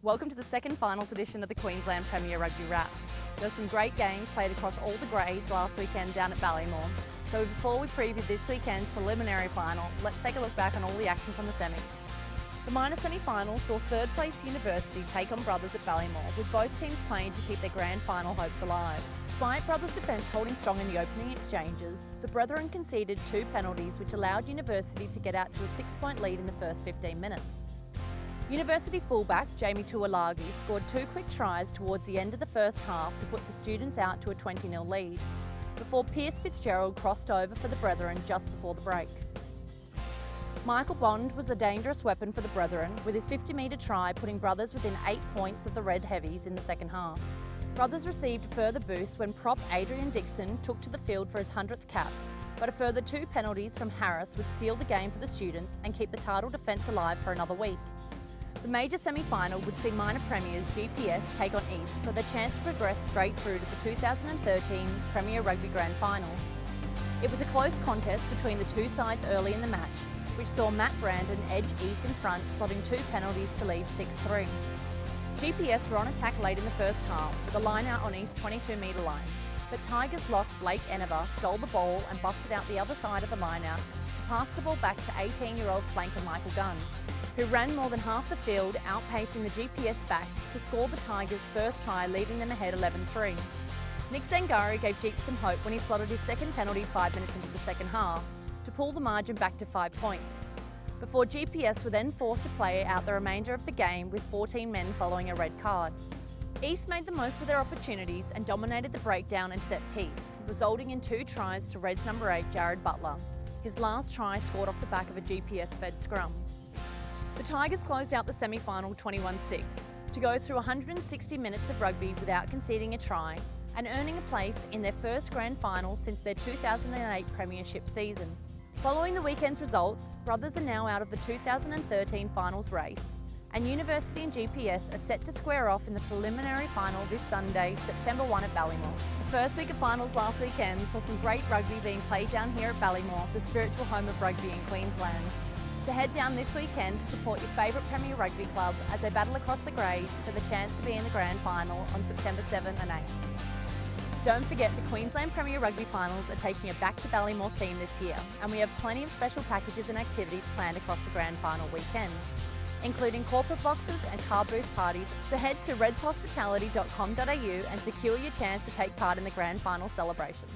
Welcome to the second finals edition of the Queensland Premier Rugby Wrap. There were some great games played across all the grades last weekend down at Ballymore. So before we preview this weekend's preliminary final, let's take a look back on all the action from the semis. The minor semi-final saw third place University take on Brothers at Ballymore, with both teams playing to keep their grand final hopes alive. Despite Brothers' defence holding strong in the opening exchanges, the Brethren conceded 2 penalties which allowed University to get out to a 6-point lead in the first 15 minutes. University fullback Jamie Tuolagi scored 2 quick tries towards the end of the first half to put the students out to a 20-0 lead, before Pierce Fitzgerald crossed over for the Brethren just before the break. Michael Bond was a dangerous weapon for the Brethren, with his 50-metre try putting Brothers within 8 points of the Red Heavies in the second half. Brothers received a further boost when prop Adrian Dixon took to the field for his 100th cap, but a further 2 penalties from Harris would seal the game for the students and keep the title defence alive for another week. The major semi-final would see minor premiers GPS take on East for the chance to progress straight through to the 2013 Premier Rugby Grand Final. It was a close contest between the two sides early in the match, which saw Matt Brandon edge East in front, slotting 2 penalties to lead 6-3. GPS were on attack late in the first half, with a line out on East's 22-metre line, but Tigers lock Blake Enever stole the ball and busted out the other side of the line out to pass the ball back to 18-year-old flanker Michael Gunn, who ran more than half the field, outpacing the GPS backs to score the Tigers' first try, leaving them ahead 11-3. Nick Zangari gave Jeep some hope when he slotted his second penalty 5 minutes into the second half to pull the margin back to 5 points, before GPS were then forced to play out the remainder of the game with 14 men following a red card. East made the most of their opportunities and dominated the breakdown and set piece, resulting in 2 tries to Reds number 8 Jared Butler, his last try scored off the back of a GPS-fed scrum. The Tigers closed out the semi-final 21-6 to go through 160 minutes of rugby without conceding a try and earning a place in their first grand final since their 2008 premiership season. Following the weekend's results, Brothers are now out of the 2013 finals race, and University and GPS are set to square off in the preliminary final this Sunday, September 1 at Ballymore. The first week of finals last weekend saw some great rugby being played down here at Ballymore, the spiritual home of rugby in Queensland. So head down this weekend to support your favourite Premier Rugby club as they battle across the grades for the chance to be in the grand final on September 7 and 8. Don't forget the Queensland Premier Rugby Finals are taking a back to Ballymore theme this year, and we have plenty of special packages and activities planned across the grand final weekend, including corporate boxes and car booth parties. So head to redshospitality.com.au and secure your chance to take part in the grand final celebrations.